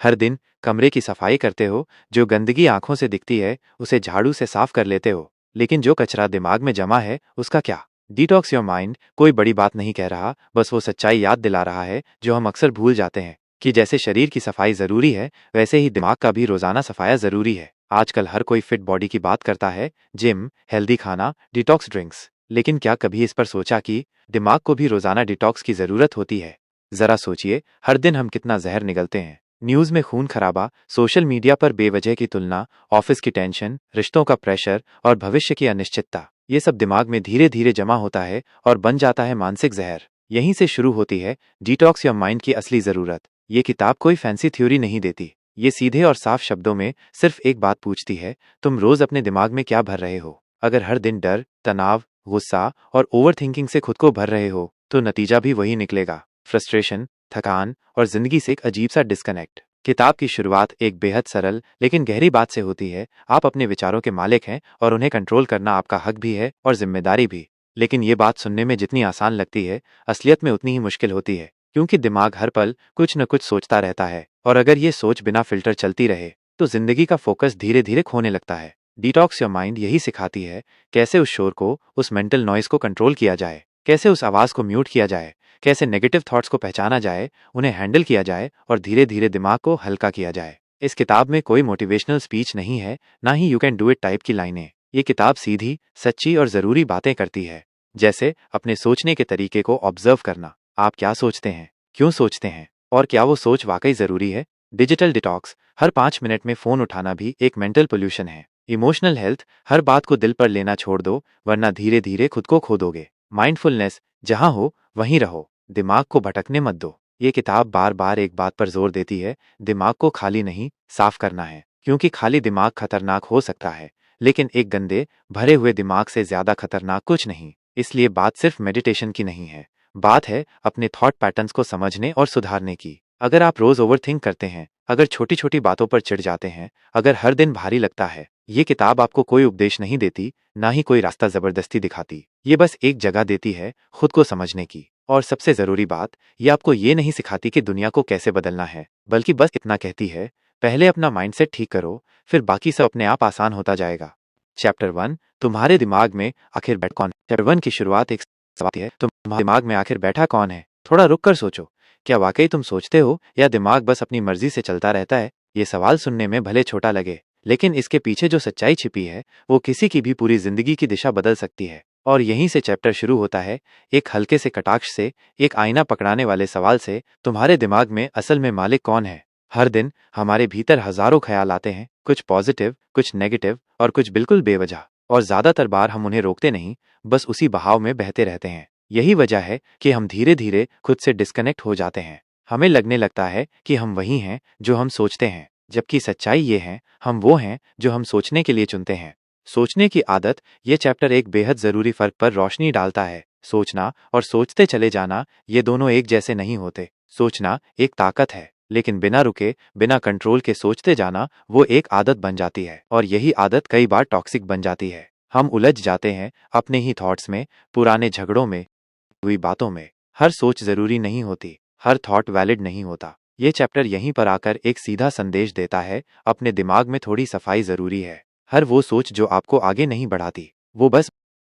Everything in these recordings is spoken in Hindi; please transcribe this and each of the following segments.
हर दिन कमरे की सफाई करते हो, जो गंदगी आंखों से दिखती है उसे झाड़ू से साफ कर लेते हो, लेकिन जो कचरा दिमाग में जमा है उसका क्या? डिटॉक्स योर माइंड कोई बड़ी बात नहीं कह रहा, बस वो सच्चाई याद दिला रहा है जो हम अक्सर भूल जाते हैं कि जैसे शरीर की सफाई जरूरी है, वैसे ही दिमाग का भी रोजाना सफाया जरूरी है। आजकल हर कोई फिट बॉडी की बात करता है, जिम, हेल्दी खाना, डिटॉक्स ड्रिंक्स, लेकिन क्या कभी इस पर सोचा कि दिमाग को भी रोजाना डिटॉक्स की जरूरत होती है? जरा सोचिए, हर दिन हम कितना जहर निगलते हैं। न्यूज में खून खराबा, सोशल मीडिया पर बेवजह की तुलना, ऑफिस की टेंशन, रिश्तों का प्रेशर और भविष्य की अनिश्चितता, ये सब दिमाग में धीरे धीरे जमा होता है और बन जाता है मानसिक जहर। यहीं से शुरू होती है डिटॉक्स योर माइंड की असली जरूरत। ये किताब कोई फैंसी थ्योरी नहीं देती, ये सीधे और साफ शब्दों में सिर्फ एक बात पूछती है, तुम रोज अपने दिमाग में क्या भर रहे हो? अगर हर दिन डर, तनाव, गुस्सा और ओवर थिंकिंग से खुद को भर रहे हो, तो नतीजा भी वही निकलेगा, फ्रस्ट्रेशन, थकान और जिंदगी से एक अजीब सा डिस्कनेक्ट। किताब की शुरुआत एक बेहद सरल लेकिन गहरी बात से होती है। आप अपने विचारों के मालिक हैं और उन्हें कंट्रोल करना आपका हक भी है और जिम्मेदारी भी। लेकिन ये बात सुनने में जितनी आसान लगती है, असलियत में उतनी ही मुश्किल होती है, क्योंकि दिमाग हर पल कुछ न कुछ सोचता रहता है, और अगर ये सोच बिना फिल्टर चलती रहे तो जिंदगी का फोकस धीरे धीरे खोने लगता है। डिटॉक्स योर माइंड यही सिखाती है कैसे उस शोर को, उस मेंटल नॉइज को कंट्रोल किया जाए, कैसे उस आवाज को म्यूट किया जाए, कैसे नेगेटिव थॉट्स को पहचाना जाए, उन्हें हैंडल किया जाए और धीरे धीरे दिमाग को हल्का किया जाए। इस किताब में कोई मोटिवेशनल स्पीच नहीं है, ना ही you can do it type की लाइनें। ये किताब सीधी, सच्ची और जरूरी बातें करती है, जैसे अपने सोचने के तरीके को ऑब्जर्व करना। आप क्या सोचते हैं, क्यों सोचते हैं, और क्या वो सोच वाकई जरूरी है? डिजिटल डिटॉक्स, हर 5 मिनट में फोन उठाना भी एक मेंटल पोल्यूशन है। इमोशनल हेल्थ, हर बात को दिल पर लेना छोड़ दो, वरना धीरे धीरे खुद को खो दोगे। माइंडफुलनेस, जहां हो वहीं रहो, दिमाग को भटकने मत दो। ये किताब बार बार एक बात पर जोर देती है, दिमाग को खाली नहीं, साफ करना है, क्योंकि खाली दिमाग खतरनाक हो सकता है, लेकिन एक गंदे भरे हुए दिमाग से ज्यादा खतरनाक कुछ नहीं। इसलिए बात सिर्फ मेडिटेशन की नहीं है, बात है अपने थॉट पैटर्न्स को समझने और सुधारने की। अगर आप रोज ओवरथिंक करते हैं, अगर छोटी छोटी बातों पर चिढ़ जाते हैं, अगर हर दिन भारी लगता है, ये किताब आपको कोई उपदेश नहीं देती, ना ही कोई रास्ता जबरदस्ती दिखाती। ये बस एक जगह देती है खुद को समझने की। और सबसे जरूरी बात, ये आपको ये नहीं सिखाती कि दुनिया को कैसे बदलना है, बल्कि बस इतना कहती है, पहले अपना माइंडसेट ठीक करो, फिर बाकी सब अपने आप आसान होता जाएगा। चैप्टर 1, तुम्हारे दिमाग में आखिर बैठ कौन है? चैप्टर 1 की शुरुआत एक सवाल है, तुम्हारे दिमाग में आखिर बैठा कौन है? थोड़ा रुक कर सोचो, क्या वाकई तुम सोचते हो, या दिमाग बस अपनी मर्जी से चलता रहता है? ये सवाल सुनने में भले छोटा लगे, लेकिन इसके पीछे जो सच्चाई छिपी है, वो किसी की भी पूरी जिंदगी की दिशा बदल सकती है। और यहीं से चैप्टर शुरू होता है, एक हल्के से कटाक्ष से, एक आईना पकड़ाने वाले सवाल से, तुम्हारे दिमाग में असल में मालिक कौन है? हर दिन हमारे भीतर हजारों ख्याल आते हैं, कुछ पॉजिटिव, कुछ नेगेटिव और कुछ बिल्कुल बेवजह, और ज्यादातर बार हम उन्हें रोकते नहीं, बस उसी बहाव में बहते रहते हैं। यही वजह है कि हम धीरे धीरे खुद से डिस्कनेक्ट हो जाते हैं। हमें लगने लगता है कि हम वही हैं जो हम सोचते हैं, जबकि सच्चाई ये है, हम वो हैं जो हम सोचने के लिए चुनते हैं। सोचने की आदत, ये चैप्टर एक बेहद जरूरी फर्क पर रोशनी डालता है। सोचना और सोचते चले जाना, ये दोनों एक जैसे नहीं होते। सोचना एक ताकत है, लेकिन बिना रुके, बिना कंट्रोल के सोचते जाना, वो एक आदत बन जाती है, और यही आदत कई बार टॉक्सिक बन जाती है। हम उलझ जाते हैं अपने ही थॉट्स में, पुराने झगड़ों में, हुई बातों में। हर सोच जरूरी नहीं होती, हर थॉट वैलिड नहीं होता। ये चैप्टर यहीं पर आकर एक सीधा संदेश देता है, अपने दिमाग में थोड़ी सफाई जरूरी है। हर वो सोच जो आपको आगे नहीं बढ़ाती, वो बस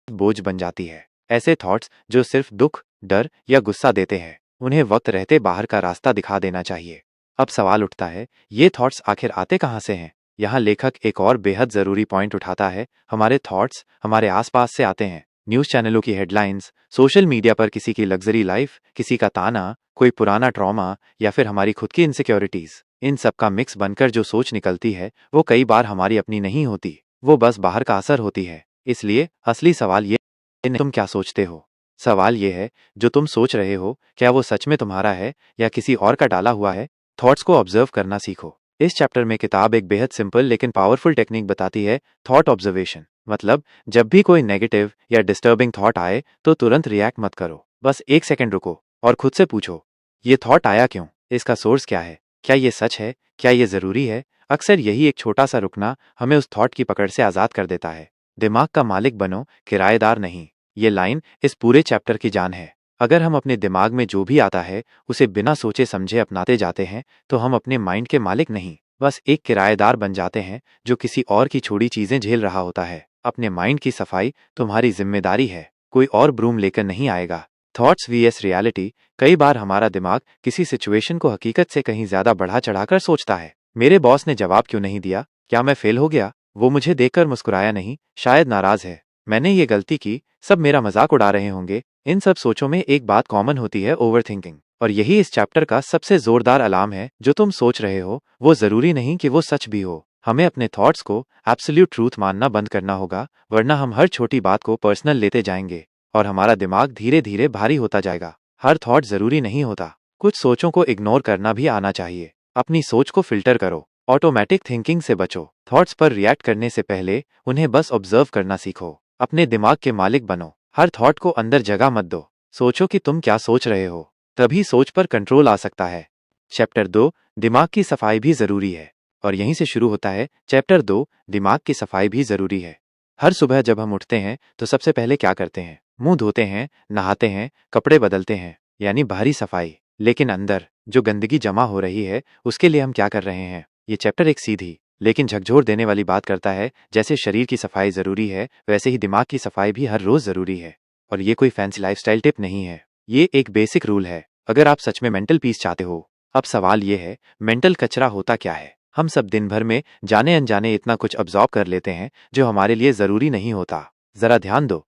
बोझ बन जाती है। ऐसे थॉट्स जो सिर्फ दुख, डर या गुस्सा देते हैं, उन्हें वक्त रहते बाहर का रास्ता दिखा देना चाहिए। अब सवाल उठता है, ये थॉट्स आखिर आते कहाँ से हैं? यहाँ लेखक एक और बेहद जरूरी पॉइंट उठाता है, हमारे थॉट्स हमारे आसपास से आते हैं। न्यूज चैनलों की हेडलाइंस, सोशल मीडिया पर किसी की लग्जरी लाइफ, किसी का ताना, कोई पुराना ट्रॉमा, या फिर हमारी खुद की इनसिक्योरिटीज, इन सब का मिक्स बनकर जो सोच निकलती है, वो कई बार हमारी अपनी नहीं होती, वो बस बाहर का असर होती है। इसलिए असली सवाल ये नहीं तुम क्या सोचते हो, सवाल ये है, जो तुम सोच रहे हो, क्या वो सच में तुम्हारा है या किसी और का डाला हुआ है? थॉट्स को ऑब्जर्व करना सीखो। इस चैप्टर में किताब एक बेहद सिंपल लेकिन पावरफुल टेक्निक बताती है, थॉट ऑब्जर्वेशन। मतलब, जब भी कोई नेगेटिव या डिस्टर्बिंग थॉट आए, तो तुरंत रिएक्ट मत करो, बस 1 सेकंड रुको और खुद से पूछो, ये थॉट आया क्यों? इसका सोर्स क्या है? क्या ये सच है? क्या ये जरूरी है? अक्सर यही एक छोटा सा रुकना हमें उस थॉट की पकड़ से आजाद कर देता है। दिमाग का मालिक बनो, किराएदार नहीं। ये लाइन इस पूरे चैप्टर की जान है। अगर हम अपने दिमाग में जो भी आता है उसे बिना सोचे समझे अपनाते जाते हैं तो हम अपने माइंड के मालिक नहीं, बस एक किराएदार बन जाते हैं जो किसी और की छोड़ी चीजें झेल रहा होता है। अपने माइंड की सफाई तुम्हारी जिम्मेदारी है, कोई और ब्रूम लेकर नहीं आएगा। Thoughts V S reality. कई बार हमारा दिमाग किसी सिचुएशन को हकीकत से कहीं ज्यादा बढ़ा चढ़ाकर सोचता है। मेरे बॉस ने जवाब क्यों नहीं दिया? क्या मैं फेल हो गया? वो मुझे देखकर मुस्कुराया नहीं, शायद नाराज है। मैंने ये गलती की, सब मेरा मजाक उड़ा रहे होंगे। इन सब सोचों में एक बात कॉमन होती है, ओवर थिंकिंग। और यही इस चैप्टर का सबसे जोरदार अलार्म है। जो तुम सोच रहे हो वो जरूरी नहीं कि वो सच भी हो। हमें अपने थॉट्स को एब्सोल्यूट ट्रूथ मानना बंद करना होगा, वरना हम हर छोटी बात को पर्सनल लेते जाएंगे और हमारा दिमाग धीरे धीरे भारी होता जाएगा। हर थॉट जरूरी नहीं होता, कुछ सोचों को इग्नोर करना भी आना चाहिए। अपनी सोच को फिल्टर करो, ऑटोमेटिक थिंकिंग से बचो। थॉट्स पर रिएक्ट करने से पहले उन्हें बस ऑब्जर्व करना सीखो। अपने दिमाग के मालिक बनो, हर थॉट को अंदर जगह मत दो। सोचो कि तुम क्या सोच रहे हो, तभी सोच पर कंट्रोल आ सकता है। चैप्टर 2, दिमाग की सफाई भी जरूरी है। और यहीं से शुरू होता है चैप्टर 2, दिमाग की सफाई भी जरूरी है। हर सुबह जब हम उठते हैं तो सबसे पहले क्या करते हैं? मुंह धोते हैं, नहाते हैं, कपड़े बदलते हैं, यानी बाहरी सफाई। लेकिन अंदर जो गंदगी जमा हो रही है उसके लिए हम क्या कर रहे हैं? ये चैप्टर एक सीधी लेकिन झकझोर देने वाली बात करता है। जैसे शरीर की सफाई जरूरी है, वैसे ही दिमाग की सफाई भी हर रोज जरूरी है। और ये कोई फैंसी लाइफस्टाइल टिप नहीं है, ये एक बेसिक रूल है अगर आप सच में मेंटल पीस चाहते हो। अब सवाल ये है, मेंटल कचरा होता क्या है? हम सब दिन भर में जाने अनजाने इतना कुछ अब्जॉर्ब कर लेते हैं जो हमारे लिए जरूरी नहीं होता। जरा ध्यान दो,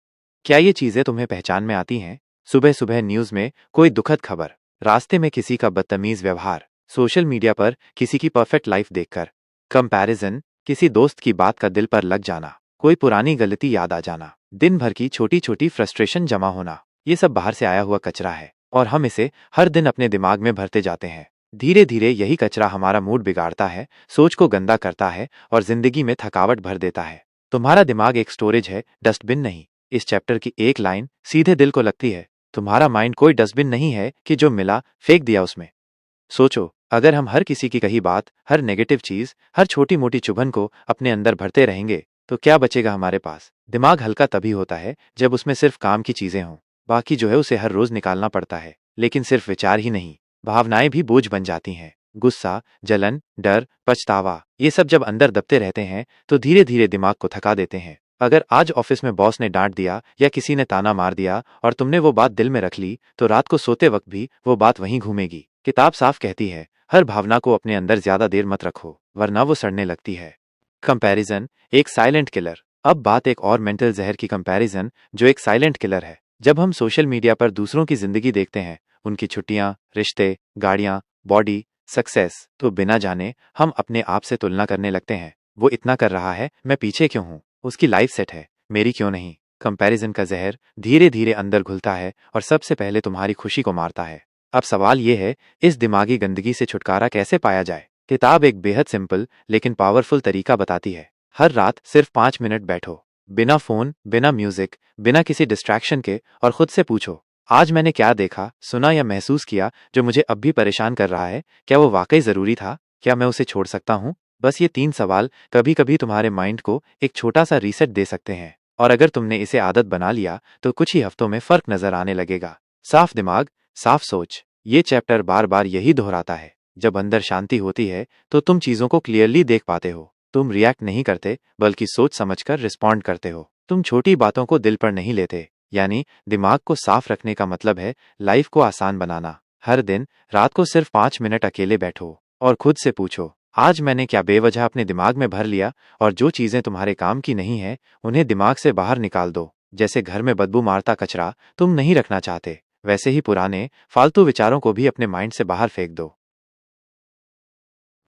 क्या ये चीजें तुम्हें पहचान में आती हैं? सुबह सुबह न्यूज में कोई दुखद खबर, रास्ते में किसी का बदतमीज व्यवहार, सोशल मीडिया पर किसी की परफेक्ट लाइफ देखकर कंपैरिजन, किसी दोस्त की बात का दिल पर लग जाना, कोई पुरानी गलती याद आ जाना, दिन भर की छोटी छोटी फ्रस्ट्रेशन जमा होना। ये सब बाहर से आया हुआ कचरा है और हम इसे हर दिन अपने दिमाग में भरते जाते हैं। धीरे धीरे यही कचरा हमारा मूड बिगाड़ता है, सोच को गंदा करता है और जिंदगी में थकावट भर देता है। तुम्हारा दिमाग एक स्टोरेज है, डस्टबिन नहीं। इस चैप्टर की एक लाइन सीधे दिल को लगती है, तुम्हारा माइंड कोई डस्टबिन नहीं है कि जो मिला फेंक दिया उसमें। सोचो, अगर हम हर किसी की कही बात, हर नेगेटिव चीज, हर छोटी मोटी चुभन को अपने अंदर भरते रहेंगे तो क्या बचेगा हमारे पास? दिमाग हल्का तभी होता है जब उसमें सिर्फ काम की चीजें हों। बाकी जो है उसे हर रोज निकालना पड़ता है। लेकिन सिर्फ विचार ही नहीं, भावनाएं भी बोझ बन जाती हैं। गुस्सा, जलन, डर, पछतावा, ये सब जब अंदर दबते रहते हैं तो धीरे धीरे दिमाग को थका देते हैं। अगर आज ऑफिस में बॉस ने डांट दिया या किसी ने ताना मार दिया और तुमने वो बात दिल में रख ली तो रात को सोते वक्त भी वो बात वहीं घूमेगी। किताब साफ कहती है, हर भावना को अपने अंदर ज्यादा देर मत रखो वरना वो सड़ने लगती है। कंपैरिजन एक साइलेंट किलर। अब बात एक और मेंटल जहर की, कंपैरिजन, जो एक साइलेंट किलर है। जब हम सोशल मीडिया पर दूसरों की जिंदगी देखते हैं, उनकी छुट्टियां, रिश्ते, गाड़ियां, बॉडी, सक्सेस, तो बिना जाने हम अपने आप से तुलना करने लगते हैं। वो इतना कर रहा है, मैं पीछे क्यों हूँ? उसकी लाइफ सेट है, मेरी क्यों नहीं? कंपैरिजन का जहर धीरे धीरे अंदर घुलता है और सबसे पहले तुम्हारी खुशी को मारता है। अब सवाल ये है, इस दिमागी गंदगी से छुटकारा कैसे पाया जाए? किताब एक बेहद सिंपल लेकिन पावरफुल तरीका बताती है। हर रात सिर्फ 5 मिनट बैठो, बिना फोन, बिना म्यूजिक, बिना किसी डिस्ट्रैक्शन के, और खुद से पूछो, आज मैंने क्या देखा, सुना या महसूस किया जो मुझे अब भी परेशान कर रहा है? क्या वो वाकई जरूरी था? क्या मैं उसे छोड़ सकता हूँ? बस ये 3 सवाल कभी कभी तुम्हारे माइंड को एक छोटा सा रीसेट दे सकते हैं। और अगर तुमने इसे आदत बना लिया तो कुछ ही हफ्तों में फर्क नजर आने लगेगा। साफ दिमाग, साफ सोच। ये चैप्टर बार बार यही दोहराता है। जब अंदर शांति होती है तो तुम चीजों को क्लियरली देख पाते हो। तुम रिएक्ट नहीं करते बल्कि सोच समझकर रिस्पॉन्ड करते हो। तुम छोटी बातों को दिल पर नहीं लेते। यानी दिमाग को साफ रखने का मतलब है लाइफ को आसान बनाना। हर दिन रात को सिर्फ 5 मिनट अकेले बैठो और खुद से पूछो, आज मैंने क्या बेवजह अपने दिमाग में भर लिया? और जो चीजें तुम्हारे काम की नहीं है उन्हें दिमाग से बाहर निकाल दो। जैसे घर में बदबू मारता कचरा तुम नहीं रखना चाहते, वैसे ही पुराने फालतू विचारों को भी अपने माइंड से बाहर फेंक दो।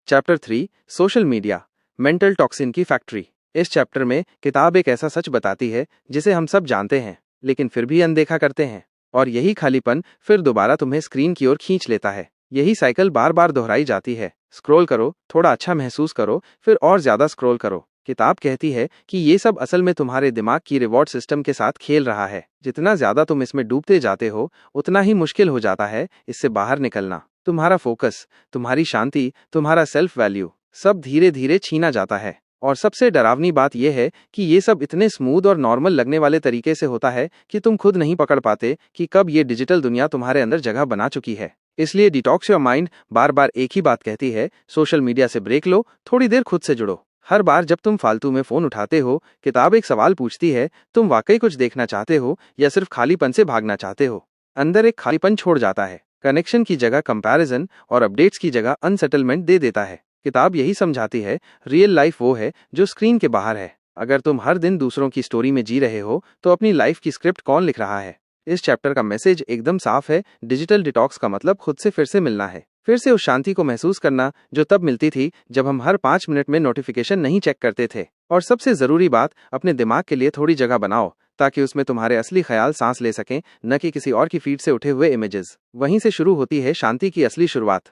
Chapter 3, social media, mental toxin की फैक्ट्री। इस चैप्टर में किताब एक ऐसा सच बताती है जिसे हम सब जानते हैं लेकिन फिर भी अनदेखा करते हैं, और यही खालीपन फिर दोबारा तुम्हें स्क्रीन की ओर खींच लेता है। यही साइकिल बार बार दोहराई जाती है। स्क्रॉल करो, थोड़ा अच्छा महसूस करो, फिर और ज्यादा स्क्रॉल करो। किताब कहती है कि ये सब असल में तुम्हारे दिमाग की रिवॉर्ड सिस्टम के साथ खेल रहा है। जितना ज्यादा तुम इसमें डूबते जाते हो उतना ही मुश्किल हो जाता है इससे बाहर निकलना। तुम्हारा फोकस, तुम्हारी शांति, तुम्हारा सेल्फ वैल्यू सब धीरे धीरे छीना जाता है। और सबसे डरावनी बात यह है कि ये सब इतने स्मूथ और नॉर्मल लगने वाले तरीके से होता है कि तुम खुद नहीं पकड़ पाते कि कब ये डिजिटल दुनिया तुम्हारे अंदर जगह बना चुकी है। इसलिए डिटॉक्स योर माइंड बार बार एक ही बात कहती है, सोशल मीडिया से ब्रेक लो, थोड़ी देर खुद से जुड़ो। हर बार जब तुम फालतू में फोन उठाते हो, किताब एक सवाल पूछती है, तुम वाकई कुछ देखना चाहते हो या सिर्फ खालीपन से भागना चाहते हो? अंदर एक खालीपन छोड़ जाता है। कनेक्शन की जगह कंपैरिजन और अपडेट्स की जगह अनसेटलमेंट दे देता है। किताब यही समझाती है, रियल लाइफ वो है जो स्क्रीन के बाहर है। अगर तुम हर दिन दूसरों की स्टोरी में जी रहे हो तो अपनी लाइफ की स्क्रिप्ट कौन लिख रहा है? इस चैप्टर का मैसेज एकदम साफ है, डिजिटल डिटॉक्स का मतलब खुद से फिर से मिलना है, फिर से उस शांति को महसूस करना जो तब मिलती थी जब हम हर 5 मिनट में नोटिफिकेशन नहीं चेक करते थे। और सबसे जरूरी बात, अपने दिमाग के लिए थोड़ी जगह बनाओ ताकि उसमें तुम्हारे असली ख्याल सांस ले सकें, न कि किसी और की फीड से उठे हुए इमेजेस। वहीं से शुरू होती है शांति की असली शुरुआत,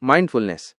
माइंडफुलनेस।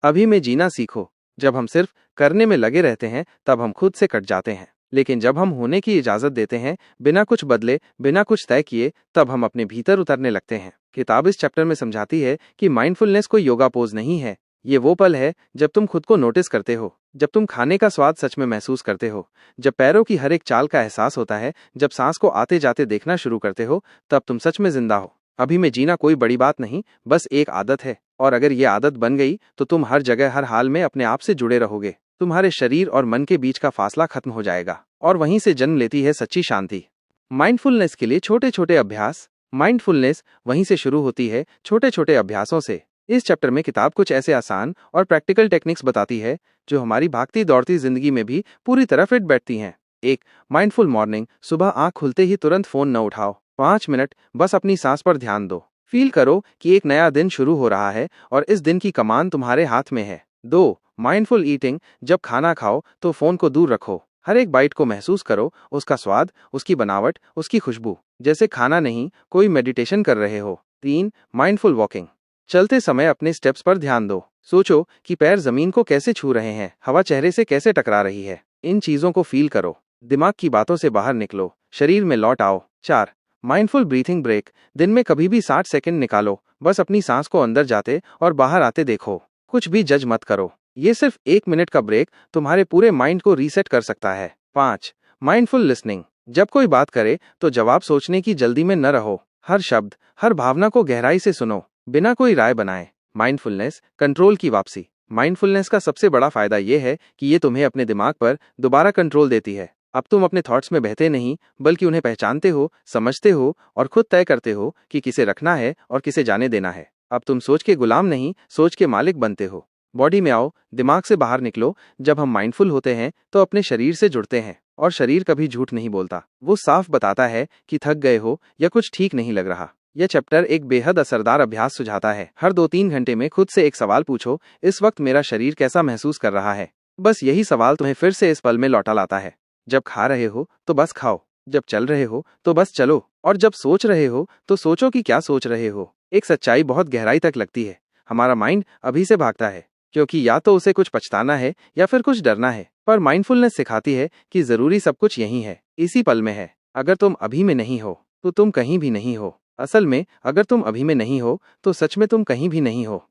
अभी में जीना सीखो। जब हम सिर्फ करने में लगे रहते हैं तब हम खुद से कट जाते हैं, लेकिन जब हम होने की इजाजत देते हैं बिना कुछ बदले, बिना कुछ तय किए, तब हम अपने भीतर उतरने लगते हैं। किताब इस चैप्टर में समझाती है कि माइंडफुलनेस कोई योगा पोज नहीं है। ये वो पल है जब तुम खुद को नोटिस करते हो, जब तुम खाने का स्वाद सच में महसूस करते हो, जब पैरों की हर एक चाल का एहसास होता है, जब सांस को आते जाते देखना शुरू करते हो, तब तुम सच में जिंदा हो। अभी में जीना कोई बड़ी बात नहीं, बस एक आदत है। और अगर ये आदत बन गई तो तुम हर जगह हर हाल में अपने आप से जुड़े रहोगे। तुम्हारे शरीर और मन के बीच का फासला खत्म हो जाएगा और वहीं से जन्म लेती है सच्ची शांति। माइंडफुलनेस के लिए छोटे छोटे अभ्यास। माइंडफुलनेस वहीं से शुरू होती है, छोटे छोटे अभ्यासों से। इस चैप्टर में किताब कुछ ऐसे आसान और प्रैक्टिकल टेक्निक्स बताती है जो हमारी भागती दौड़ती जिंदगी में भी पूरी तरह फिट बैठती हैं। 1. Mindful morning. सुबह आंख खुलते ही तुरंत फोन न उठाओ। 5 मिनट बस अपनी सांस पर ध्यान दो। फील करो कि एक नया दिन शुरू हो रहा है और इस दिन की कमान तुम्हारे हाथ में है। 2. Mindful eating. जब खाना खाओ तो फोन को दूर रखो। हर एक बाइट को महसूस करो, उसका स्वाद, उसकी बनावट, उसकी खुशबू, जैसे खाना नहीं, कोई मेडिटेशन कर रहे हो। 3. Mindful walking. चलते समय अपने स्टेप्स पर ध्यान दो। सोचो कि पैर जमीन को कैसे छू रहे हैं, हवा चेहरे से कैसे टकरा रही है। इन चीजों को फील करो। दिमाग की बातों से बाहर निकलो, शरीर में लौट आओ। 4. Mindful breathing break. दिन में कभी भी 60 सेकंड निकालो, बस अपनी सांस को अंदर जाते और बाहर आते देखो। कुछ भी जज मत करो। ये सिर्फ 1 मिनट का ब्रेक तुम्हारे पूरे माइंड को रीसेट कर सकता है। 5. Mindful listening. जब कोई बात करे तो जवाब सोचने की जल्दी में न रहो। हर शब्द, हर भावना को गहराई से सुनो, बिना कोई राय बनाए। माइंडफुलनेस कंट्रोल की वापसी। माइंडफुलनेस का सबसे बड़ा फायदा यह है कि ये तुम्हें अपने दिमाग पर दोबारा कंट्रोल देती है। अब तुम अपने थॉट्स में बहते नहीं, बल्कि उन्हें पहचानते हो, समझते हो और खुद तय करते हो कि किसे रखना है और किसे जाने देना है। अब तुम सोच के गुलाम नहीं, सोच के मालिक बनते हो। बॉडी में आओ, दिमाग से बाहर निकलो। जब हम माइंडफुल होते हैं तो अपने शरीर से जुड़ते हैं, और शरीर कभी झूठ नहीं बोलता। वो साफ बताता है कि थक गए हो या कुछ ठीक नहीं लग रहा। यह चैप्टर एक बेहद असरदार अभ्यास सुझाता है। हर 2-3 घंटे में खुद से एक सवाल पूछो, इस वक्त मेरा शरीर कैसा महसूस कर रहा है? बस यही सवाल तुम्हें फिर से इस पल में लौटा लाता है। जब खा रहे हो तो बस खाओ, जब चल रहे हो तो बस चलो, और जब सोच रहे हो तो सोचो कि क्या सोच रहे हो। एक सच्चाई बहुत गहराई तक लगती है, हमारा माइंड अभी से भागता है, क्योंकि या तो उसे कुछ पछताना है या फिर कुछ डरना है। पर माइंडफुलनेस सिखाती है कि जरूरी सब कुछ यही है, इसी पल में है। अगर तुम अभी में नहीं हो तो तुम कहीं भी नहीं हो। असल में अगर तुम अभी में नहीं हो तो सच में तुम कहीं भी नहीं हो।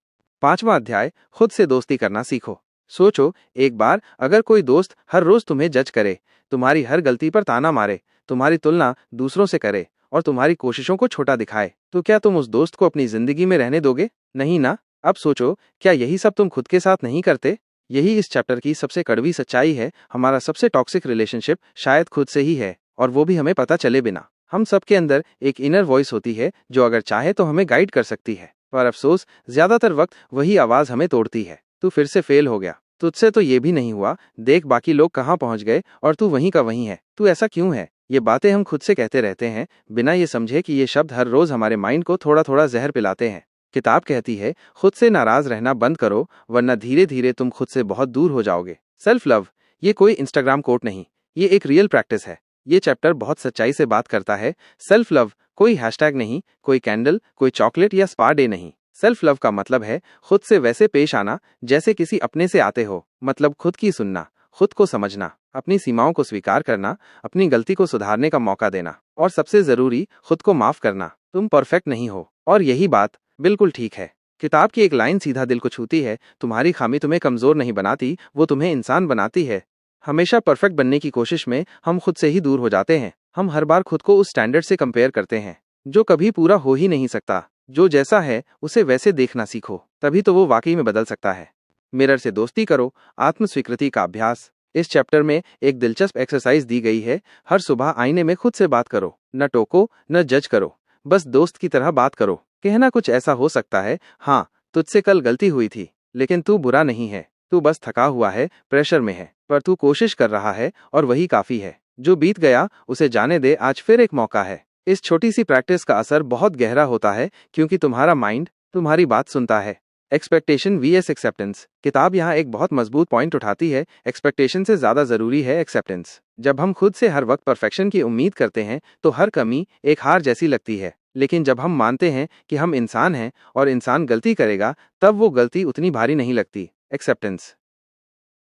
5वां अध्याय, खुद से दोस्ती करना सीखो। सोचो, एक बार अगर कोई दोस्त हर रोज तुम्हें जज करे, तुम्हारी हर गलती पर ताना मारे, तुम्हारी तुलना दूसरों से करे और तुम्हारी कोशिशों को छोटा दिखाए, तो क्या तुम उस दोस्त को अपनी जिंदगी में रहने दोगे? नहीं ना। अब सोचो, क्या यही सब तुम खुद के साथ नहीं करते? यही इस चैप्टर की सबसे कड़वी सच्चाई है। हमारा सबसे टॉक्सिक रिलेशनशिप शायद खुद से ही है, और वो भी हमें पता चले बिना। हम सबके अंदर एक इनर वॉइस होती है जो अगर चाहे तो हमें गाइड कर सकती है, पर अफसोस ज्यादातर वक्त वही आवाज हमें तोड़ती है। तू फिर से फेल हो गया, तुझसे तो ये भी नहीं हुआ, देख बाकी लोग कहाँ पहुंच गए और तू वहीं का वहीं है, तू ऐसा क्यों है? ये बातें हम खुद से कहते रहते हैं बिना ये समझे कि ये शब्द हर रोज हमारे माइंड को थोड़ा थोड़ा जहर पिलाते हैं। किताब कहती है, खुद से नाराज रहना बंद करो, वरना धीरे धीरे तुम खुद से बहुत दूर हो जाओगे। सेल्फ लव, ये कोई इंस्टाग्राम कोट नहीं, ये एक रियल प्रैक्टिस है। ये चैप्टर बहुत सच्चाई से बात करता है। सेल्फ लव कोई हैशटैग नहीं, कोई कैंडल, कोई चॉकलेट या स्पा डे नहीं। सेल्फ लव का मतलब है खुद से वैसे पेश आना जैसे किसी अपने से आते हो। मतलब खुद की सुनना, खुद को समझना, अपनी सीमाओं को स्वीकार करना, अपनी गलती को सुधारने का मौका देना, और सबसे जरूरी खुद को माफ करना। तुम परफेक्ट नहीं हो और यही बात बिल्कुल ठीक है। किताब की एक लाइन सीधा दिल को छूती है, तुम्हारी खामी तुम्हें कमजोर नहीं बनाती, वो तुम्हें इंसान बनाती है। हमेशा परफेक्ट बनने की कोशिश में हम खुद से ही दूर हो जाते हैं। हम हर बार खुद को उस स्टैंडर्ड से कंपेयर करते हैं जो कभी पूरा हो ही नहीं सकता। जो जैसा है उसे वैसे देखना सीखो, तभी तो वो वाकई में बदल सकता है। मिरर से दोस्ती करो, आत्म स्वीकृति का अभ्यास। इस चैप्टर में एक दिलचस्प एक्सरसाइज दी गई है। हर सुबह आईने में खुद से बात करो, न टोको न जज करो, बस दोस्त की तरह बात करो। कहना कुछ ऐसा हो सकता है, हाँ तुझसे कल गलती हुई थी, लेकिन तू बुरा नहीं है, तू बस थका हुआ है, प्रेशर में है, पर तू कोशिश कर रहा है और वही काफी है। जो बीत गया उसे जाने दे, आज फिर एक मौका है। इस छोटी सी प्रैक्टिस का असर बहुत गहरा होता है, क्योंकि तुम्हारा माइंड तुम्हारी बात सुनता है। Expectation vs acceptance. किताब यहाँ एक बहुत मजबूत पॉइंट उठाती है। एक्सपेक्टेशन से ज्यादा जरूरी है एक्सेप्टेंस। जब हम खुद से हर वक्त परफेक्शन की उम्मीद करते हैं तो हर कमी एक हार जैसी लगती है, लेकिन जब हम मानते हैं कि हम इंसान हैं और इंसान गलती करेगा, तब वो गलती उतनी भारी नहीं लगती। एक्सेप्टेंस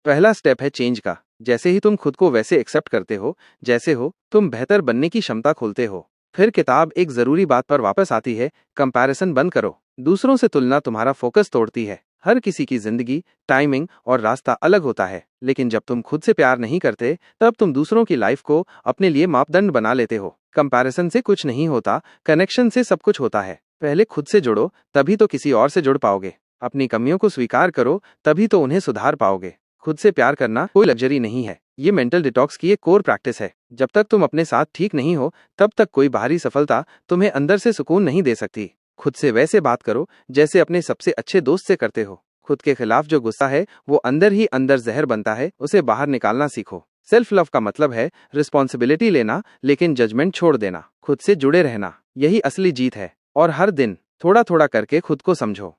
पहला स्टेप है चेंज का। जैसे ही तुम खुद को वैसे एक्सेप्ट करते हो जैसे हो, तुम बेहतर बनने की क्षमता खोलते हो। फिर किताब एक जरूरी बात पर वापस आती है, कंपैरिजन बंद करो। दूसरों से तुलना तुम्हारा फोकस तोड़ती है। हर किसी की जिंदगी, टाइमिंग और रास्ता अलग होता है, लेकिन जब तुम खुद से प्यार नहीं करते तब तुम दूसरों की लाइफ को अपने लिए मापदंड बना लेते हो। कंपैरिजन से कुछ नहीं होता, कनेक्शन से सब कुछ होता है। पहले खुद से जुड़ो, तभी तो किसी और से जुड़ पाओगे। अपनी कमियों को स्वीकार करो, तभी तो उन्हें सुधार पाओगे। खुद से प्यार करना कोई लग्जरी नहीं है, ये मेंटल डिटॉक्स की एक कोर प्रैक्टिस है। जब तक तुम अपने साथ ठीक नहीं हो, तब तक कोई बाहरी सफलता तुम्हें अंदर से सुकून नहीं दे सकती। खुद से वैसे बात करो जैसे अपने सबसे अच्छे दोस्त से करते हो। खुद के खिलाफ जो गुस्सा है वो अंदर ही अंदर जहर बनता है, उसे बाहर निकालना सीखो। सेल्फ लव का मतलब है रिस्पॉन्सिबिलिटी लेना, लेकिन जजमेंट छोड़ देना। खुद से जुड़े रहना, यही असली जीत है। और हर दिन थोड़ा थोड़ा करके खुद को समझो।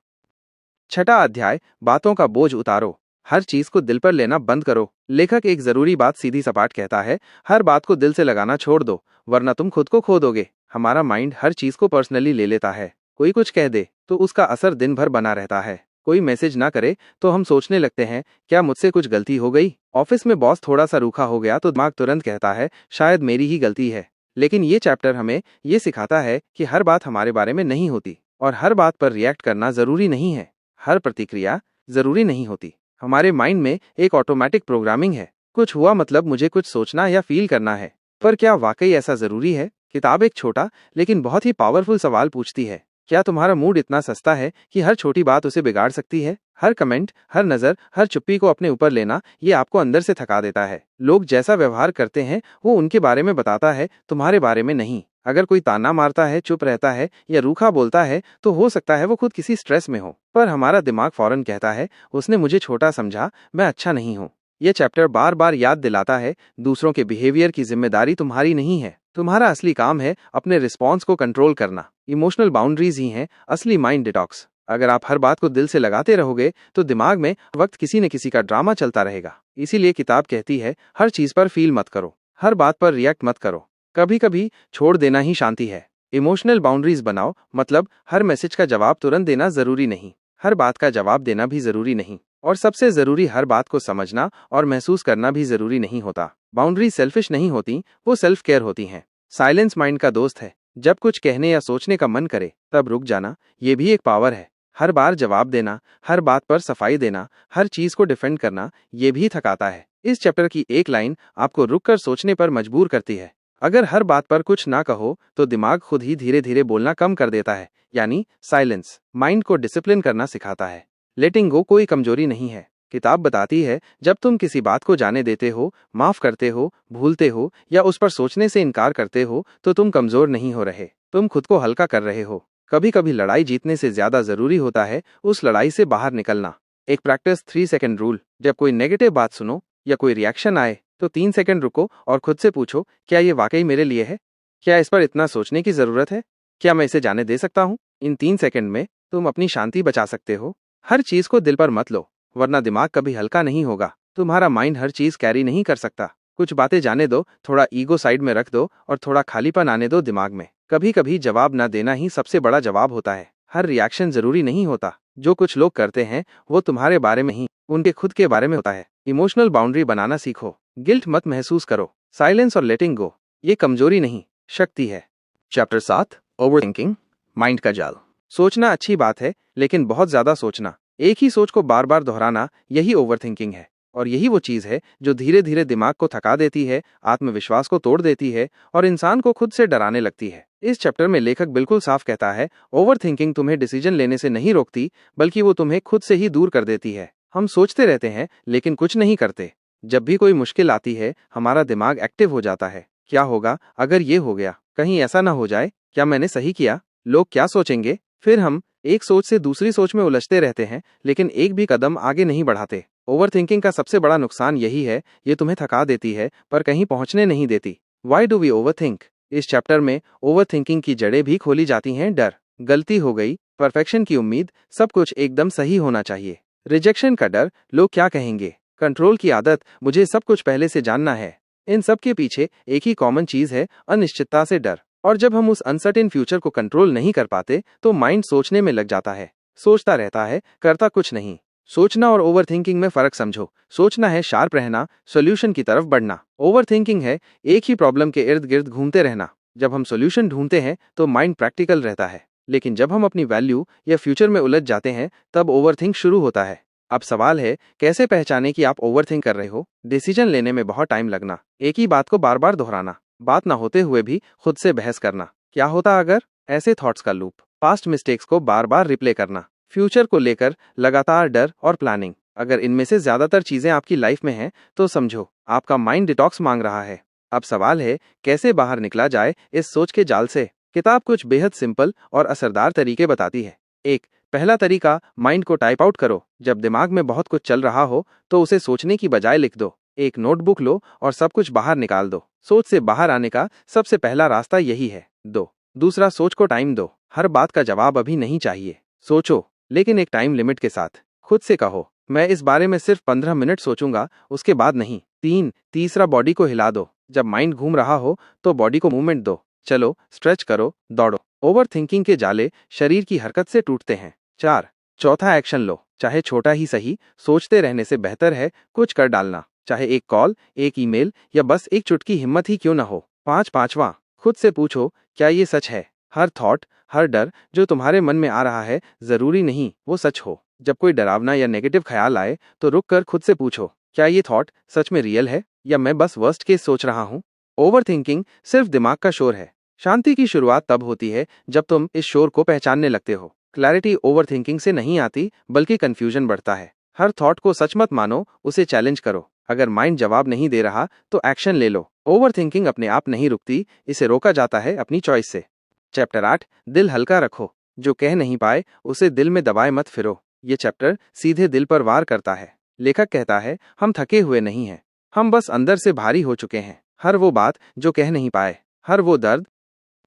छठा अध्याय, बातों का बोझ उतारो। हर चीज को दिल पर लेना बंद करो। लेखक एक जरूरी बात सीधी सपाट कहता है, हर बात को दिल से लगाना छोड़ दो, वरना तुम खुद को खो दोगे। हमारा माइंड हर चीज को पर्सनली ले लेता है। कोई कुछ कह दे तो उसका असर दिन भर बना रहता है। कोई मैसेज ना करे तो हम सोचने लगते हैं, क्या मुझसे कुछ गलती हो गई। ऑफिस में बॉस थोड़ा सा रूखा हो गया तो दिमाग तुरंत कहता है, शायद मेरी ही गलती है। लेकिन ये चैप्टर हमें ये सिखाता है कि हर बात हमारे बारे में नहीं होती, और हर बात पर रिएक्ट करना जरूरी नहीं है। हर प्रतिक्रिया जरूरी नहीं होती। हमारे माइंड में एक ऑटोमेटिक प्रोग्रामिंग है, कुछ हुआ मतलब मुझे कुछ सोचना या फील करना है। पर क्या वाकई ऐसा जरूरी है? किताब एक छोटा लेकिन बहुत ही पावरफुल सवाल पूछती है, क्या तुम्हारा मूड इतना सस्ता है कि हर छोटी बात उसे बिगाड़ सकती है? हर कमेंट, हर नजर, हर चुप्पी को अपने ऊपर लेना, ये आपको अंदर से थका देता है। लोग जैसा व्यवहार करते हैं वो उनके बारे में बताता है, तुम्हारे बारे में नहीं। अगर कोई ताना मारता है, चुप रहता है या रूखा बोलता है, तो हो सकता है वो खुद किसी स्ट्रेस में हो, पर हमारा दिमाग फौरन कहता है, उसने मुझे छोटा समझा, मैं अच्छा नहीं हूँ। ये चैप्टर बार बार याद दिलाता है, दूसरों के बिहेवियर की जिम्मेदारी तुम्हारी नहीं है। तुम्हारा असली काम है अपने रिस्पॉन्स को कंट्रोल करना। इमोशनल बाउंड्रीज ही हैं असली माइंड डिटॉक्स। अगर आप हर बात को दिल से लगाते रहोगे तो दिमाग में वक्त किसी न किसी का ड्रामा चलता रहेगा। इसीलिए किताब कहती है, हर चीज पर फील मत करो, हर बात पर रिएक्ट मत करो। कभी कभी छोड़ देना ही शांति है। इमोशनल बाउंड्रीज बनाओ, मतलब हर मैसेज का जवाब तुरंत देना जरूरी नहीं, हर बात का जवाब देना भी जरूरी नहीं, और सबसे जरूरी, हर बात को समझना और महसूस करना भी जरूरी नहीं होता। बाउंड्री सेल्फिश नहीं होती, वो सेल्फ केयर होती हैं। साइलेंस माइंड का दोस्त है। जब कुछ कहने या सोचने का मन करे तब रुक जाना, ये भी एक पावर है। हर बार जवाब देना, हर बात पर सफाई देना, हर चीज को डिफेंड करना, ये भी थकाता है। इस चैप्टर की एक लाइन आपको रुककर सोचने पर मजबूर करती है। अगर हर बात पर कुछ ना कहो तो दिमाग खुद ही धीरे धीरे बोलना कम कर देता है। यानी साइलेंस माइंड को डिसिप्लिन करना सिखाता है। लेटिंग गो कोई कमजोरी नहीं है। किताब बताती है, जब तुम किसी बात को जाने देते हो, माफ करते हो, भूलते हो या उस पर सोचने से इनकार करते हो, तो तुम कमजोर नहीं हो रहे, तुम खुद को हल्का कर रहे हो। कभी कभी लड़ाई जीतने से ज्यादा जरूरी होता है उस लड़ाई से बाहर निकलना। एक प्रैक्टिस 3 सेकंड रूल। जब कोई नेगेटिव बात सुनो या कोई रिएक्शन आए तो 3 सेकंड रुको और खुद से पूछो, क्या ये वाकई मेरे लिए है? क्या इस पर इतना सोचने की जरूरत है? क्या मैं इसे जाने दे सकता हूँ? इन 3 सेकंड में तुम अपनी शांति बचा सकते हो। हर चीज को दिल पर मत लो, वरना दिमाग कभी हल्का नहीं होगा। तुम्हारा माइंड हर चीज कैरी नहीं कर सकता। कुछ बातें जाने दो, थोड़ा ईगो साइड में रख दो और थोड़ा खालीपन आने दो दिमाग में। कभी कभी जवाब ना देना ही सबसे बड़ा जवाब होता है। हर रिएक्शन जरूरी नहीं होता। जो कुछ लोग करते हैं वो तुम्हारे बारे में ही, उनके खुद के बारे में होता है। इमोशनल बाउंड्री बनाना सीखो। गिल्ट मत महसूस करो। साइलेंस और लेटिंग गो, ये कमजोरी नहीं, शक्ति है। चैप्टर 7, ओवरथिंकिंग, माइंड का जाल। सोचना अच्छी बात है, लेकिन बहुत ज्यादा सोचना, एक ही सोच को बार बार दोहराना, यही ओवरथिंकिंग है। और यही वो चीज है जो धीरे धीरे दिमाग को थका देती है, आत्मविश्वास को तोड़ देती है और इंसान को खुद से डराने लगती है। इस चैप्टर में लेखक बिल्कुल साफ कहता है, ओवरथिंकिंग तुम्हें डिसीजन लेने से नहीं रोकती, बल्कि वो तुम्हें खुद से ही दूर कर देती है। हम सोचते रहते हैं लेकिन कुछ नहीं करते। जब भी कोई मुश्किल आती है, हमारा दिमाग एक्टिव हो जाता है। क्या होगा अगर ये हो गया, कहीं ऐसा ना हो जाए, क्या मैंने सही किया, लोग क्या सोचेंगे। फिर हम एक सोच से दूसरी सोच में उलझते रहते हैं, लेकिन एक भी कदम आगे नहीं बढ़ाते। ओवरथिंकिंग का सबसे बड़ा नुकसान यही है, ये तुम्हें थका देती है पर कहीं पहुंचने नहीं देती। Why do we overthink? इस चैप्टर में ओवरथिंकिंग की जड़ें भी खोली जाती हैं। डर, गलती हो गई, परफेक्शन की उम्मीद, सब कुछ एकदम सही होना चाहिए। रिजेक्शन का डर, लोग क्या कहेंगे, कंट्रोल की आदत, मुझे सब कुछ पहले से जानना है। इन सब के पीछे एक ही कॉमन चीज है, अनिश्चितता से डर। और जब हम उस अनसर्टेन फ्यूचर को कंट्रोल नहीं कर पाते, तो माइंड सोचने में लग जाता है, सोचता रहता है, करता कुछ नहीं। सोचना और ओवरथिंकिंग में फर्क समझो। सोचना है शार्प रहना, सॉल्यूशन की तरफ बढ़ना। ओवरथिंकिंग है एक ही प्रॉब्लम के इर्द गिर्द घूमते रहना। जब हम सॉल्यूशन ढूंढते हैं तो माइंड प्रैक्टिकल रहता है, लेकिन जब हम अपनी वैल्यू या फ्यूचर में उलझ जाते हैं, तब ओवरथिंक शुरू होता है। अब सवाल है, कैसे पहचाने कि आप ओवरथिंक कर रहे हो? डिसीजन लेने में बहुत टाइम लगना, एक ही बात को बार बार दोहराना, बात ना होते हुए भी खुद से बहस करना, क्या होता अगर, ऐसे थॉट्स का लूप, पास्ट मिस्टेक्स को बार बार रिप्ले करना, फ्यूचर को लेकर लगातार डर और प्लानिंग। अगर इनमें से ज्यादातर चीजें आपकी लाइफ में हैं, तो समझो आपका माइंड डिटॉक्स मांग रहा है। अब सवाल है, कैसे बाहर निकला जाए इस सोच के जाल से? किताब कुछ बेहद सिंपल और असरदार तरीके बताती है। एक, पहला तरीका, माइंड को टाइप आउट करो। जब दिमाग में बहुत कुछ चल रहा हो तो उसे सोचने की बजाय लिख दो। एक नोटबुक लो और सब कुछ बाहर निकाल दो। सोच से बाहर आने का सबसे पहला रास्ता यही है। दो, दूसरा, सोच को टाइम दो। हर बात का जवाब अभी नहीं चाहिए। सोचो, लेकिन एक टाइम लिमिट के साथ। खुद से कहो, मैं इस बारे में सिर्फ 15 मिनट सोचूंगा, उसके बाद नहीं। तीन, तीसरा, बॉडी को हिला दो। जब माइंड घूम रहा हो तो बॉडी को मूवमेंट दो, चलो, स्ट्रेच करो, दौड़ो। ओवर थिंकिंग के जाले शरीर की हरकत से टूटते हैं। चार, चौथा, एक्शन लो, चाहे छोटा ही सही। सोचते रहने से बेहतर है कुछ कर डालना, चाहे एक कॉल, एक ईमेल या बस एक चुटकी हिम्मत ही क्यों न हो। पांचवा, खुद से पूछो, क्या ये सच है? हर थॉट, हर डर जो तुम्हारे मन में आ रहा है, जरूरी नहीं वो सच हो। जब कोई डरावना या नेगेटिव ख्याल आए तो रुक कर खुद से पूछो, क्या ये थॉट सच में रियल है या मैं बस वर्स्ट केस सोच रहा हूँ? ओवर थिंकिंग सिर्फ दिमाग का शोर है। शांति की शुरुआत तब होती है जब तुम इस शोर को पहचानने लगते हो। क्लैरिटी ओवर थिंकिंग से नहीं आती, बल्कि कंफ्यूजन बढ़ता है। हर थॉट को सच मत मानो, उसे चैलेंज करो। अगर माइंड जवाब नहीं दे रहा तो एक्शन ले लो। ओवर थिंकिंग अपने आप नहीं रुकती, इसे रोका जाता है अपनी चॉइस से। चैप्टर 8, दिल हल्का रखो। जो कह नहीं पाए उसे दिल में दबाए मत फिरो। ये चैप्टर सीधे दिल पर वार करता है। लेखक कहता है, हम थके हुए नहीं हैं, हम बस अंदर से भारी हो चुके हैं। हर वो बात जो कह नहीं पाए, हर वो दर्द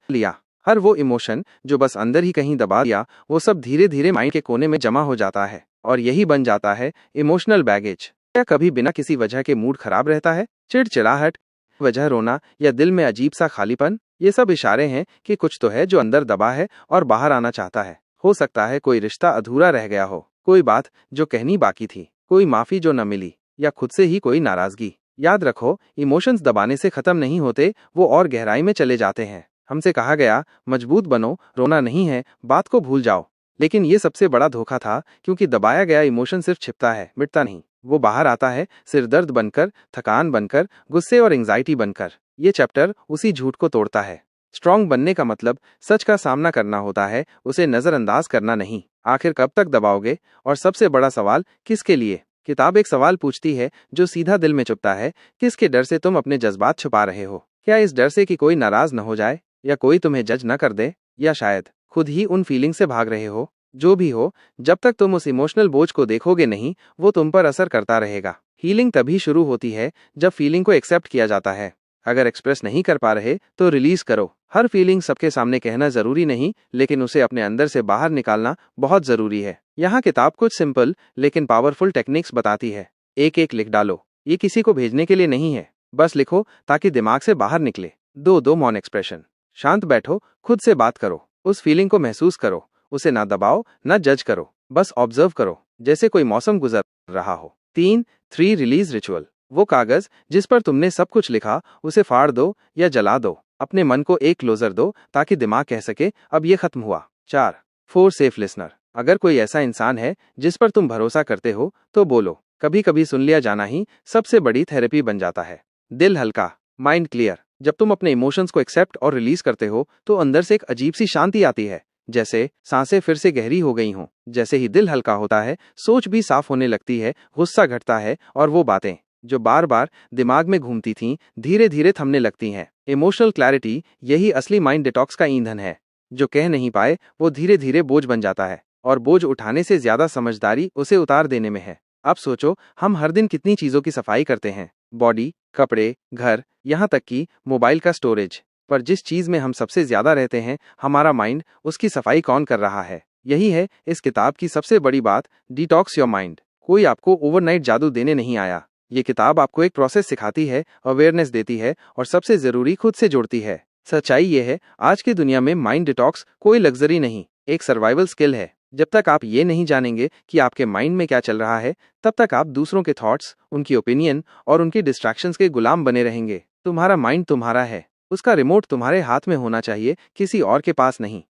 लिया, हर वो इमोशन जो बस अंदर ही कहीं दबा दिया, वो सब धीरे धीरे माइंड के कोने में जमा हो जाता है और यही बन जाता है इमोशनल बैगेज। क्या कभी बिना किसी वजह के मूड खराब रहता है? चिड़चिड़ाहट, वजह रोना या दिल में अजीब सा खालीपन? ये सब इशारे हैं कि कुछ तो है जो अंदर दबा है और बाहर आना चाहता है। हो सकता है कोई रिश्ता अधूरा रह गया हो, कोई बात जो कहनी बाकी थी, कोई माफी जो न मिली, या खुद से ही कोई नाराजगी। याद रखो, इमोशंस दबाने से खत्म नहीं होते, वो और गहराई में चले जाते हैं। हमसे कहा गया, मजबूत बनो, रोना नहीं है, बात को भूल जाओ। लेकिन ये सबसे बड़ा धोखा था, क्योंकि दबाया गया इमोशन सिर्फ छिपता है, मिटता नहीं। वो बाहर आता है सिरदर्द बनकर, थकान बनकर, गुस्से और एंजाइटी बनकर। ये चैप्टर उसी झूठ को तोड़ता है। स्ट्रांग बनने का मतलब सच का सामना करना होता है, उसे नजरअंदाज करना नहीं। आखिर कब तक दबाओगे? और सबसे बड़ा सवाल, किसके लिए? किताब एक सवाल पूछती है जो सीधा दिल में चुभता है, किसके डर से तुम अपने जज्बात छुपा रहे हो? क्या इस डर से कि कोई नाराज न हो जाए, या कोई तुम्हें जज न कर दे, या शायद खुद ही उन फीलिंग से भाग रहे हो? जो भी हो, जब तक तुम उस इमोशनल बोझ को देखोगे नहीं, वो तुम पर असर करता रहेगा। हीलिंग तभी शुरू होती है जब फीलिंग को एक्सेप्ट किया जाता है। अगर एक्सप्रेस नहीं कर पा रहे तो रिलीज करो। हर फीलिंग सबके सामने कहना जरूरी नहीं, लेकिन उसे अपने अंदर से बाहर निकालना बहुत जरूरी है। यहाँ किताब कुछ सिंपल लेकिन पावरफुल टेक्निक्स बताती है। एक एक लिख डालो। ये किसी को भेजने के लिए नहीं है, बस लिखो ताकि दिमाग से बाहर निकले। दो मौन एक्सप्रेशन। शांत बैठो, खुद से बात करो, उस फीलिंग को महसूस करो, उसे ना दबाओ, ना जज करो, बस ऑब्जर्व करो, जैसे कोई मौसम गुजर रहा हो। 3 रिलीज रिचुअल। वो कागज जिस पर तुमने सब कुछ लिखा, उसे फाड़ दो या जला दो। अपने मन को एक क्लोजर दो ताकि दिमाग कह सके, अब ये खत्म हुआ। 4 4 सेफ लिसनर। अगर कोई ऐसा इंसान है जिस पर तुम भरोसा करते हो तो बोलो। कभी कभी सुन लिया जाना ही सबसे बड़ी थेरेपी बन जाता है। दिल हल्का, माइंड क्लियर। जब तुम अपने इमोशंस को एक्सेप्ट और रिलीज करते हो तो अंदर से एक अजीब सी शांति आती है, जैसे सांसें फिर से गहरी हो गई हों। जैसे ही दिल हल्का होता है, सोच भी साफ होने लगती है, गुस्सा घटता है और वो बातें जो बार बार दिमाग में घूमती थीं धीरे धीरे थमने लगती हैं। इमोशनल क्लैरिटी यही असली माइंड डिटॉक्स का ईंधन है। जो कह नहीं पाए वो धीरे धीरे बोझ बन जाता है, और बोझ उठाने से ज्यादा समझदारी उसे उतार देने में है। अब सोचो, हम हर दिन कितनी चीजों की सफाई करते हैं, बॉडी, कपड़े, घर, यहाँ तक कि मोबाइल का स्टोरेज। पर जिस चीज में हम सबसे ज्यादा रहते हैं, हमारा माइंड, उसकी सफाई कौन कर रहा है? यही है इस किताब की सबसे बड़ी बात, डिटॉक्स योर माइंड। कोई आपको ओवरनाइट जादू देने नहीं आया। ये किताब आपको एक प्रोसेस सिखाती है, अवेयरनेस देती है, और सबसे जरूरी खुद से जोड़ती है। सच्चाई ये है, आज की दुनिया में माइंड डिटॉक्स कोई लग्जरी नहीं, एक सर्वाइवल स्किल है। जब तक आप ये नहीं जानेंगे कि आपके माइंड में क्या चल रहा है, तब तक आप दूसरों के थॉट्स, उनकी ओपिनियन और उनकी डिस्ट्रैक्शंस के गुलाम बने रहेंगे। तुम्हारा माइंड तुम्हारा है, उसका रिमोट तुम्हारे हाथ में होना चाहिए, किसी और के पास नहीं।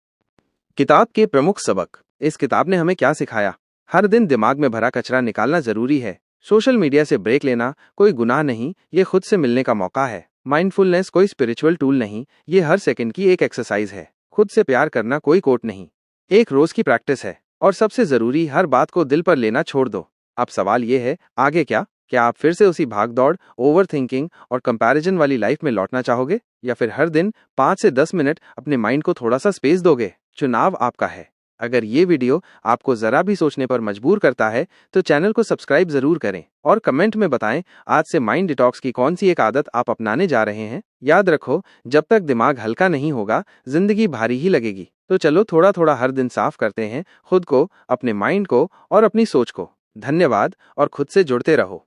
किताब के प्रमुख सबक। इस किताब ने हमें क्या सिखाया? हर दिन दिमाग में भरा कचरा निकालना जरूरी है। सोशल मीडिया से ब्रेक लेना कोई गुनाह नहीं, ये खुद से मिलने का मौका है। माइंडफुलनेस कोई स्पिरिचुअल टूल नहीं, ये हर सेकंड की एक एक्सरसाइज है। खुद से प्यार करना कोई कोट नहीं, एक रोज की प्रैक्टिस है। और सबसे जरूरी, हर बात को दिल पर लेना छोड़ दो। अब सवाल ये है, आगे क्या? क्या आप फिर से उसी भागदौड़, ओवर थिंकिंग और कंपैरिजन वाली लाइफ में लौटना चाहोगे, या फिर हर दिन 5 से 10 मिनट अपने माइंड को थोड़ा सा स्पेस दोगे? चुनाव आपका है। अगर ये वीडियो आपको जरा भी सोचने पर मजबूर करता है तो चैनल को सब्सक्राइब जरूर करें, और कमेंट में बताएं आज से माइंड डिटॉक्स की कौन सी एक आदत आप अपनाने जा रहे हैं। याद रखो, जब तक दिमाग हल्का नहीं होगा, जिंदगी भारी ही लगेगी। तो चलो थोड़ा थोड़ा हर दिन साफ करते हैं खुद को, अपने माइंड को और अपनी सोच को। धन्यवाद, और खुद से जुड़ते रहो।